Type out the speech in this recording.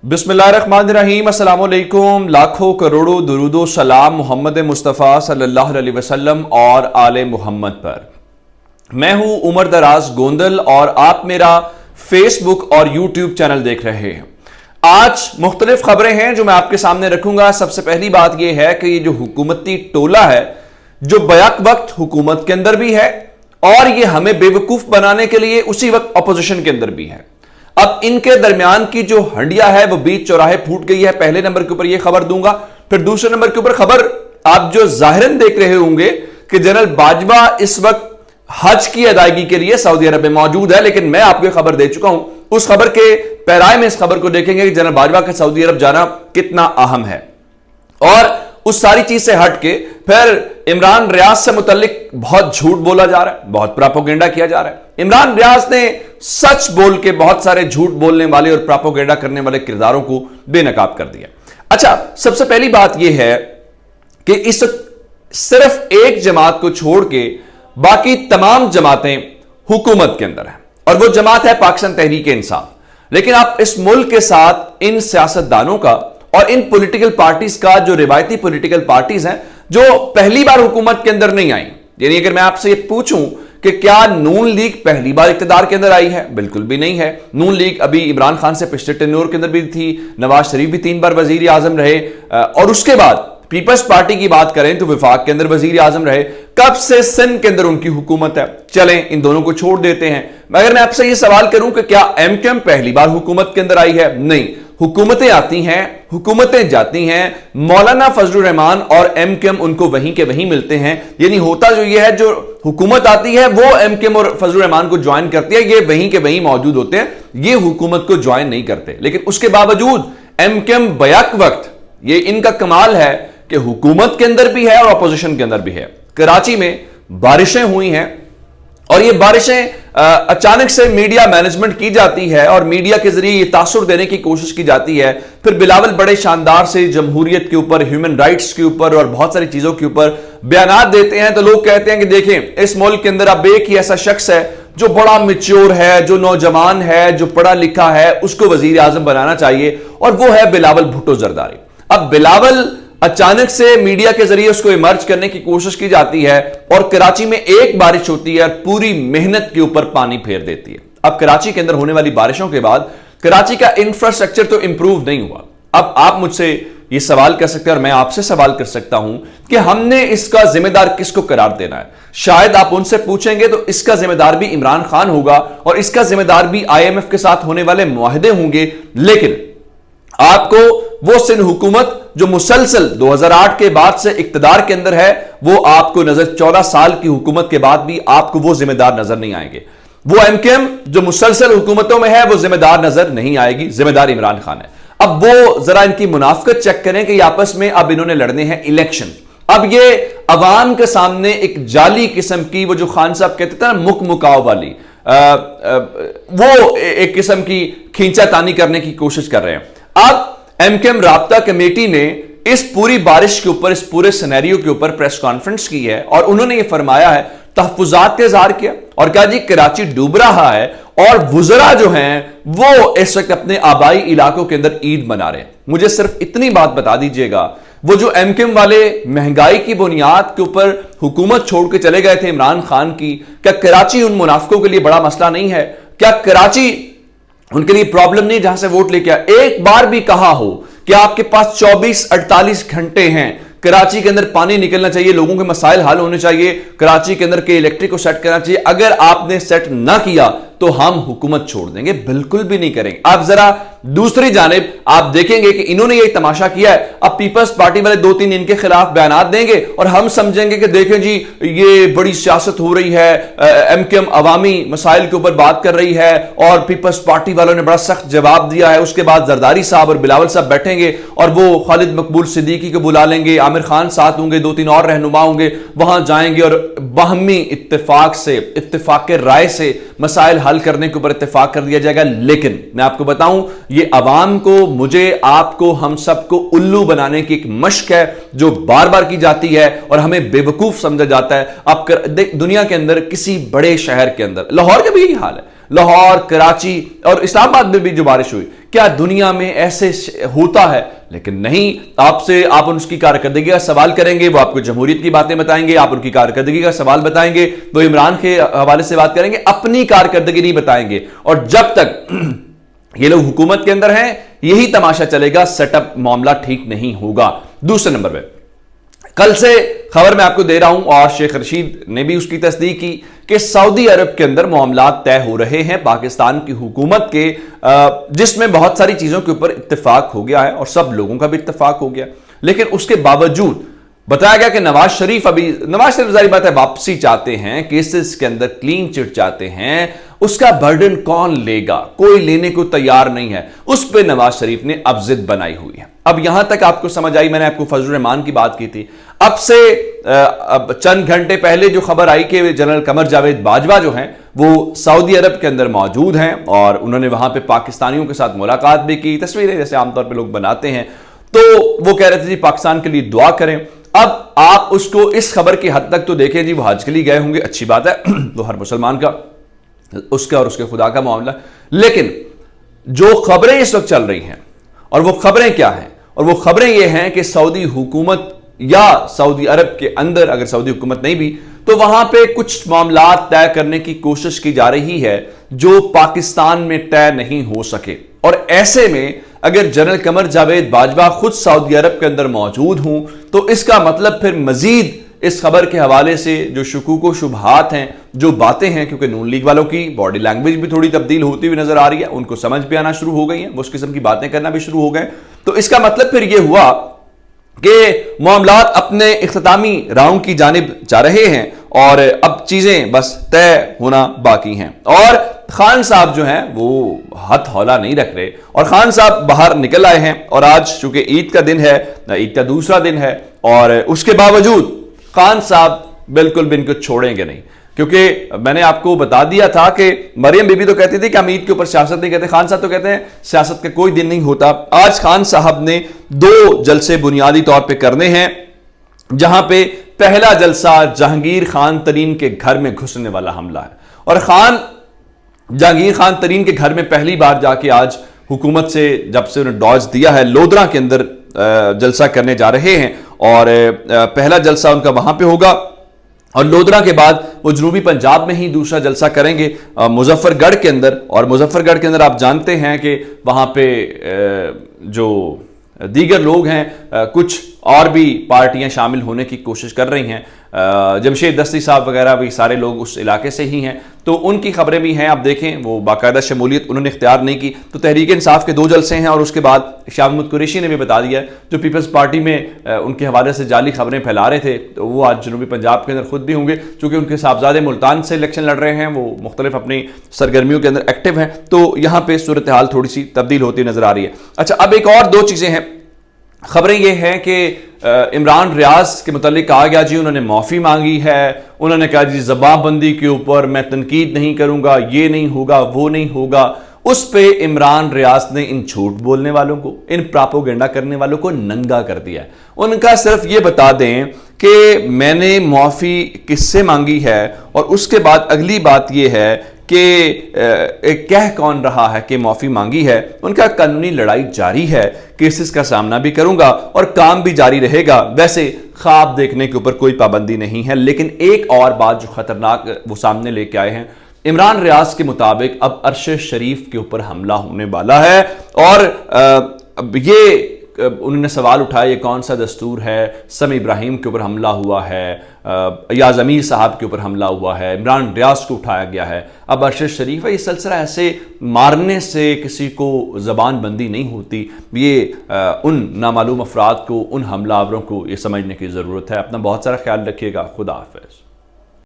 बिस्मिल्लाहिर्रहमानिर्रहीम, अस्सलाम वालेकुम। लाखों करोड़ों दुरूदो सलाम मोहम्मद मुस्तफ़ा सल्लल्लाहु अलैहि वसल्लम और आले मोहम्मद पर। मैं हूं उमर दराज गोंदल और आप मेरा फेसबुक और यूट्यूब चैनल देख रहे हैं। आज मुख्तलिफ खबरें हैं जो मैं आपके सामने रखूंगा। सबसे पहली बात यह है कि ये जो हुकूमती टोला है जो बैक वक्त हुकूमत के अंदर भी है और ये हमें बेवकूफ बनाने के लिए उसी वक्त अपोजिशन के अंदर भी है। अब इनके दरमियान की जो हंडिया है वो बीच चौराहे फूट गई है। पहले नंबर के ऊपर यह खबर दूंगा, फिर दूसरे नंबर के ऊपर खबर आप जो जाहिरन देख रहे होंगे कि जनरल बाजवा इस वक्त हज की अदायगी के लिए सऊदी अरब में मौजूद है, लेकिन मैं आपको खबर दे चुका हूं। उस खबर के पैराए में इस खबर को देखेंगे कि जनरल बाजवा का सऊदी अरब जाना कितना अहम है। और उस सारी चीज से हट के फिर इमरान रियाज से मुतल्लिक बहुत झूठ बोला जा रहा है, बहुत प्रोपेगेंडा किया जा रहा है। इमरान रियाज ने सच बोल के बहुत सारे झूठ बोलने वाले और प्रोपेगेंडा करने वाले किरदारों को बेनकाब कर दिया। अच्छा, सबसे पहली बात यह है कि इस सिर्फ एक जमात को छोड़ के बाकी तमाम जमातें हुकूमत के अंदर है और वो जमात है पाकिस्तान तहरीक इंसाफ। लेकिन आप इस मुल्क के साथ इन सियासतदानों का और इन पॉलिटिकल पार्टीज का, जो रिवायती पॉलिटिकल पार्टीज हैं जो पहली बार हुकूमत के अंदर नहीं आई, यानी अगर मैं आपसे ये पूछूं कि क्या नून लीग पहली बार इख्तिदार के अंदर आई है, बिल्कुल भी नहीं है। नून लीग अभी इमरान खान से पिछले टेन्योर के अंदर भी थी, नवाज शरीफ भी 3 बार वजीर आजम रहे और उसके बाद पीपल्स पार्टी की बात करें तो विफाक के अंदर वजीर आजम रहे। कब से सिंध के अंदर उनकी हुकूमत है। चलें इन दोनों को छोड़ देते हैं। मगर मैं आपसे ये सवाल करूं कि क्या एमक्यूएम पहली बार हुकूमत के अंदर आई है? नहीं, हुकूमतें आती हैं, हुकूमतें जाती हैं। मौलाना फजलुर रहमान और एमक्यूएम उनको वहीं के वहीं मिलते हैं। यानी होता जो ये है, जो हुकूमत आती है वो एमक्यूएम और फजलुर रहमान को ज्वाइन करती है, ये वहीं के वहीं मौजूद होते हैं, ये हुकूमत को ज्वाइन नहीं करते। लेकिन उसके बावजूद एमक्यूएम बैक वक्त, ये इनका कमाल है कि हुकूमत के अंदर भी है और अपोजिशन के अंदर भी है। कराची में बारिशें हुई हैं और ये बारिशें अचानक से मीडिया मैनेजमेंट की जाती है और मीडिया के जरिए ये तासुर देने की कोशिश की जाती है। फिर बिलावल बड़े शानदार से जमहूरियत के ऊपर, ह्यूमन राइट्स के ऊपर और बहुत सारी चीजों के ऊपर बयानात देते हैं तो लोग कहते हैं कि देखें इस मुल्क के अंदर अब एक ही ऐसा शख्स है जो बड़ा मैच्योर है, जो नौजवान है, जो पढ़ा लिखा है, उसको वजीर आजम बनाना चाहिए और वो है बिलावल भुट्टो जरदारी। अब बिलावल अचानक से मीडिया के जरिए उसको इमर्ज करने की कोशिश की जाती है और कराची में एक बारिश होती है और पूरी मेहनत के ऊपर पानी फेर देती है। अब कराची के अंदर होने वाली बारिशों के बाद कराची का इंफ्रास्ट्रक्चर तो इंप्रूव नहीं हुआ। अब आप मुझसे ये सवाल कर सकते हैं और मैं आपसे सवाल कर सकता हूं कि हमने इसका जिम्मेदार किसको करार देना है। शायद आप उनसे पूछेंगे तो इसका जिम्मेदार भी इमरान खान होगा और इसका जिम्मेदार भी IMF के साथ होने वाले मुआहदे होंगे। लेकिन आपको वो सिंध हुकूमत जो मुसलसल 2008 के बाद से इक्तदार के अंदर है वो आपको नजर 14 साल की हुकूमत के बाद भी आपको वो जिम्मेदार नजर नहीं आएंगे। वो एमक्यूएम जो मुसलसल हुकूमतों में है वो जिम्मेदार नजर नहीं आएगी, जिम्मेदार इमरान खान है। अब वो जरा इनकी मुनाफिकत चेक करें कि आपस में अब इन्होंने लड़ने हैं इलेक्शन। अब ये अवाम के सामने एक जाली किस्म की, वो जो खान साहब कहते थे ना मुक मुकाव वाली, वो एक किस्म की खींचातानी करने की कोशिश कर रहे हैं। अब एमक्यूएम राब्ता कमेटी ने इस पूरी बारिश के ऊपर, इस पूरे सिनेरियो के ऊपर प्रेस कॉन्फ्रेंस की है और उन्होंने ये फरमाया है, तहफुजात का इज़हार किया और कहा जी कराची डूब रहा है और वुज़रा जो हैं वो इस वक्त अपने आबाई इलाकों के अंदर ईद मना रहे हैं। मुझे सिर्फ इतनी बात बता दीजिएगा, वो जो एमक्यूएम वाले महंगाई की बुनियाद के ऊपर हुकूमत छोड़ के चले गए थे इमरान खान की, क्या कराची उन मुनाफिकों के लिए बड़ा मसला नहीं है? क्या कराची उनके लिए प्रॉब्लम नहीं जहां से वोट लेके आए? एक बार भी कहा हो कि आपके पास 24-48 घंटे हैं, कराची के अंदर पानी निकलना चाहिए, लोगों के मसाइल हल होने चाहिए, कराची के अंदर के इलेक्ट्रिक को सेट करना चाहिए, अगर आपने सेट ना किया तो हम हुकूमत छोड़ देंगे? बिल्कुल भी नहीं करेंगे। आप जरा दूसरी जानिब आप देखेंगे कि इन्होंने ये तमाशा किया है। अब पीपल्स पार्टी वाले 2-3 इनके खिलाफ बयानात देंगे और हम समझेंगे कि देखें जी ये बड़ी सियासत हो रही है, एमक्यूएम अवामी मसाइल के ऊपर बात कर रही है और पीपल्स पार्टी वालों ने बड़ा सख्त जवाब दिया है। उसके बाद जरदारी साहब और बिलावल साहब बैठेंगे और वो खालिद मकबूल सिद्दीकी को बुला लेंगे, आमिर खान साथ होंगे, 2-3 और रहनुमा होंगे, वहां जाएंगे और बाहमी इत्तेफाक से, इत्तेफाक के राय से मसाइल हल करने के ऊपर इत्तेफाक कर दिया जाएगा। लेकिन मैं आपको बताऊं, ये अवाम को, मुझे, आपको, हम सबको उल्लू बनाने की एक मश्क है जो बार बार की जाती है और हमें बेवकूफ समझा जाता है। आप दुनिया के अंदर किसी बड़े शहर के अंदर, लाहौर का भी यही हाल है, लाहौर, कराची और इस्लामाबाद में भी जो बारिश हुई, क्या दुनिया में ऐसे होता है? लेकिन नहीं, आपसे आप उसकी कारकर्दगी का सवाल करेंगे, वो आपको जमहूरियत की बातें बताएंगे, आप उनकी कारकर्दगी का सवाल बताएंगे, वो इमरान के हवाले से बात करेंगे, अपनी कारकर्दगी नहीं बताएंगे। और जब तक ये लोग हुकूमत के अंदर हैं, यही तमाशा चलेगा, सेटअप मामला ठीक नहीं होगा। दूसरे नंबर पे कल से खबर मैं आपको दे रहा हूं और शेख रशीद ने भी उसकी तस्दीक की कि सऊदी अरब के अंदर मामलात तय हो रहे हैं पाकिस्तान की हुकूमत के, जिसमें बहुत सारी चीजों के ऊपर इत्तेफाक हो गया है और सब लोगों का भी इत्तेफाक हो गया। लेकिन उसके बावजूद बताया गया कि नवाज शरीफ जारी बात है वापसी चाहते हैं, केसेस के अंदर क्लीन चिट चाहते हैं, उसका बर्डन कौन लेगा? कोई लेने को तैयार नहीं है। उस पर नवाज शरीफ ने अब जिद बनाई हुई है। अब यहां तक आपको समझ आई, मैंने आपको फजल रहमान की बात की थी। अब से अब चंद घंटे पहले जो खबर आई कि जनरल कमर जावेद बाजवा जो हैं वो सऊदी अरब के अंदर मौजूद हैं और उन्होंने वहां पे पाकिस्तानियों के साथ मुलाकात भी की, तस्वीरें जैसे आमतौर पर लोग बनाते हैं, तो वो कह रहे थे जी पाकिस्तान के लिए दुआ करें। अब आप उसको इस खबर की हद तक तो देखें जी, वो हज के लिए गए होंगे, अच्छी बात है, वो हर मुसलमान का उसका और उसके खुदा का मामला। लेकिन जो खबरें इस वक्त चल रही हैं और वो खबरें क्या हैं, और वो खबरें ये हैं कि सऊदी हुकूमत या सऊदी अरब के अंदर, अगर सऊदी हुकूमत नहीं भी, तो वहां पे कुछ मामलात तय करने की कोशिश की जा रही है जो पाकिस्तान में तय नहीं हो सके। और ऐसे में अगर जनरल कमर जावेद बाजवा खुद सऊदी अरब के अंदर मौजूद हूं, तो इसका मतलब फिर मजीद इस खबर के हवाले से जो शुकूक व शुबहात हैं, जो बातें हैं, क्योंकि नून लीग वालों की बॉडी लैंग्वेज भी थोड़ी तब्दील होती हुई नजर आ रही है, उनको समझ भी आना शुरू हो गई है, वो उस किस्म की बातें करना भी शुरू हो गए। तो इसका मतलब फिर यह हुआ कि मामलात अपने इख्तितामी राउंड की जानिब जा रहे हैं और अब चीजें बस तय होना बाकी हैं। और खान साहब जो हैं वो हाथ हौला नहीं रख रहे और खान साहब बाहर निकल आए हैं। और आज चूंकि ईद का दिन है, ईद का दूसरा दिन है, और उसके बावजूद खान साहब बिल्कुल भी इनको छोड़ेंगे नहीं, क्योंकि मैंने आपको बता दिया था कि मरियम बीबी तो कहती थी कि हम ईद के ऊपर सियासत नहीं कहते, खान साहब तो कहते हैं सियासत का कोई दिन नहीं होता। आज खान साहब ने 2 जलसे बुनियादी तौर पे करने हैं, जहां पे पहला जलसा जहांगीर खान तरीन के घर में घुसने वाला हमला है। और जहांगीर खान तरीन के घर में पहली बार जाके आज हुकूमत से जब से उन्हें डॉज दिया है, लोधरा के अंदर जलसा करने जा रहे हैं और पहला जलसा उनका वहां पे होगा और लोधरा के बाद वो जनूबी पंजाब में ही दूसरा जलसा करेंगे मुजफ्फरगढ़ के अंदर। और मुजफ्फरगढ़ के अंदर आप जानते हैं कि वहां पे जो दीगर लोग हैं, कुछ और भी पार्टियां शामिल होने की कोशिश कर रही हैं, जमशेद दस्ती साहब वगैरह भी सारे लोग उस इलाके से ही हैं, तो उनकी खबरें भी हैं। आप देखें वो बाकायदा शमूलियत उन्होंने इख्तियार नहीं की। तो तहरीक इंसाफ के 2 जलसे हैं और उसके बाद शाह महमूद कुरैशी ने भी बता दिया, जो पीपल्स पार्टी में उनके हवाले से जाली खबरें फैला रहे थे, तो वो आज जनूबी पंजाब के अंदर खुद भी होंगे, चूंकि उनके साहबजादे मुल्तान से इलेक्शन लड़ रहे हैं, वो मुख्तलिफ अपनी सरगर्मियों के अंदर एक्टिव हैं, तो यहाँ पे सूरत हाल थोड़ी सी तब्दील होती नजर आ रही है। अच्छा, अब एक और 2 चीजें हैं। खबरें ये हैं कि इमरान रियाज के मुतालिक कहा गया जी उन्होंने माफ़ी मांगी है, उन्होंने कहा जी ज़बानबंदी के ऊपर मैं तनकीद नहीं करूंगा, ये नहीं होगा, वो नहीं होगा। उस पे इमरान रियाज ने इन झूठ बोलने वालों को, इन प्रोपेगेंडा करने वालों को नंगा कर दिया है। उनका सिर्फ ये बता दें कि मैंने माफ़ी किससे मांगी है, और उसके बाद अगली बात यह है कि कह कौन रहा है कि माफ़ी मांगी है। उनका कानूनी लड़ाई जारी है, केसेस का सामना भी करूंगा और काम भी जारी रहेगा। वैसे ख्वाब देखने के ऊपर कोई पाबंदी नहीं है। लेकिन एक और बात जो खतरनाक वो सामने लेके आए हैं, इमरान रियाज के मुताबिक अब अरशद शरीफ के ऊपर हमला होने वाला है। और ये उन्होंने सवाल उठाया, ये कौन सा दस्तूर है, समी इब्राहिम के ऊपर हमला हुआ है, या ज़मीर साहब के ऊपर हमला हुआ है, इमरान रियाज को उठाया गया है, अब अरशद शरीफ है। ये सिलसिला ऐसे मारने से किसी को ज़बान बंदी नहीं होती। ये उन नामालूम अफराद को, उन हमलावरों को ये समझने की ज़रूरत है। अपना बहुत सारा ख्याल रखिएगा। खुदा हाफ़िज़।